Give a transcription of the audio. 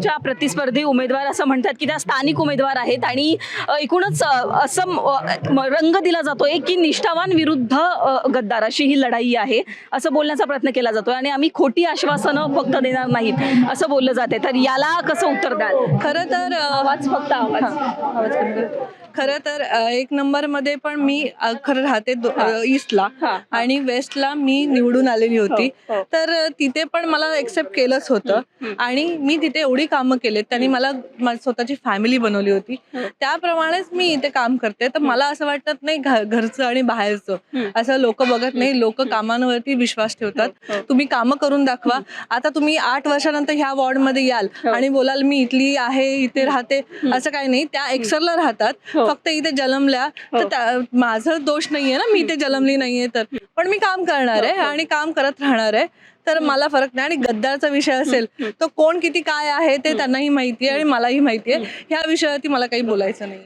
तुमच्या प्रतिस्पर्धी उमेदवार असं म्हणतात की त्या स्थानिक उमेदवार आहेत आणि एकूणच असं रंग दिला जातोय की निष्ठावान विरुद्ध गद्दार अशी ही लढाई आहे असं बोलण्याचा प्रयत्न केला जातोय आणि आम्ही खोटी आश्वासनं फक्त देणार नाहीत असं बोललं जाते. तर याला कसं उत्तर द्याल? खरं तर आवाज फक्त आवाज आवाज कमी कर. खरं तर एक नंबर मध्ये पण मी खरं राहते ईस्टला आणि वेस्टला मी निवडून आलेली होती. तर तिथे पण मला एक्सेप्ट केलंच होतं आणि मी तिथे एवढी कामं केलेत. त्यांनी मला माझी स्वतःची फॅमिली बनवली होती. त्याप्रमाणेच मी इथे काम करते. तर मला असं वाटत नाही घरचं आणि बाहेरचं असं लोक बघत नाही. लोक कामांवरती विश्वास ठेवतात. तुम्ही कामं करून दाखवा. आता तुम्ही 8 वर्षानंतर ह्या वॉर्डमध्ये याल आणि बोलाल मी इथली आहे, इथे राहते, असं काही नाही. त्या एक्सरला राहतात, फक्त इथे जन्मल्या. तर माझं दोष नाहीये ना, मी इथे जन्मली नाहीये. तर पण मी काम करणार आहे आणि काम करत राहणार आहे. तर मला फरक नाही. आणि गद्दारचा विषय असेल तो कोण किती काय आहे ते त्यांनाही माहिती आहे आणि मलाही माहिती आहे. ह्या विषयावरती मला काही बोलायचं नाही.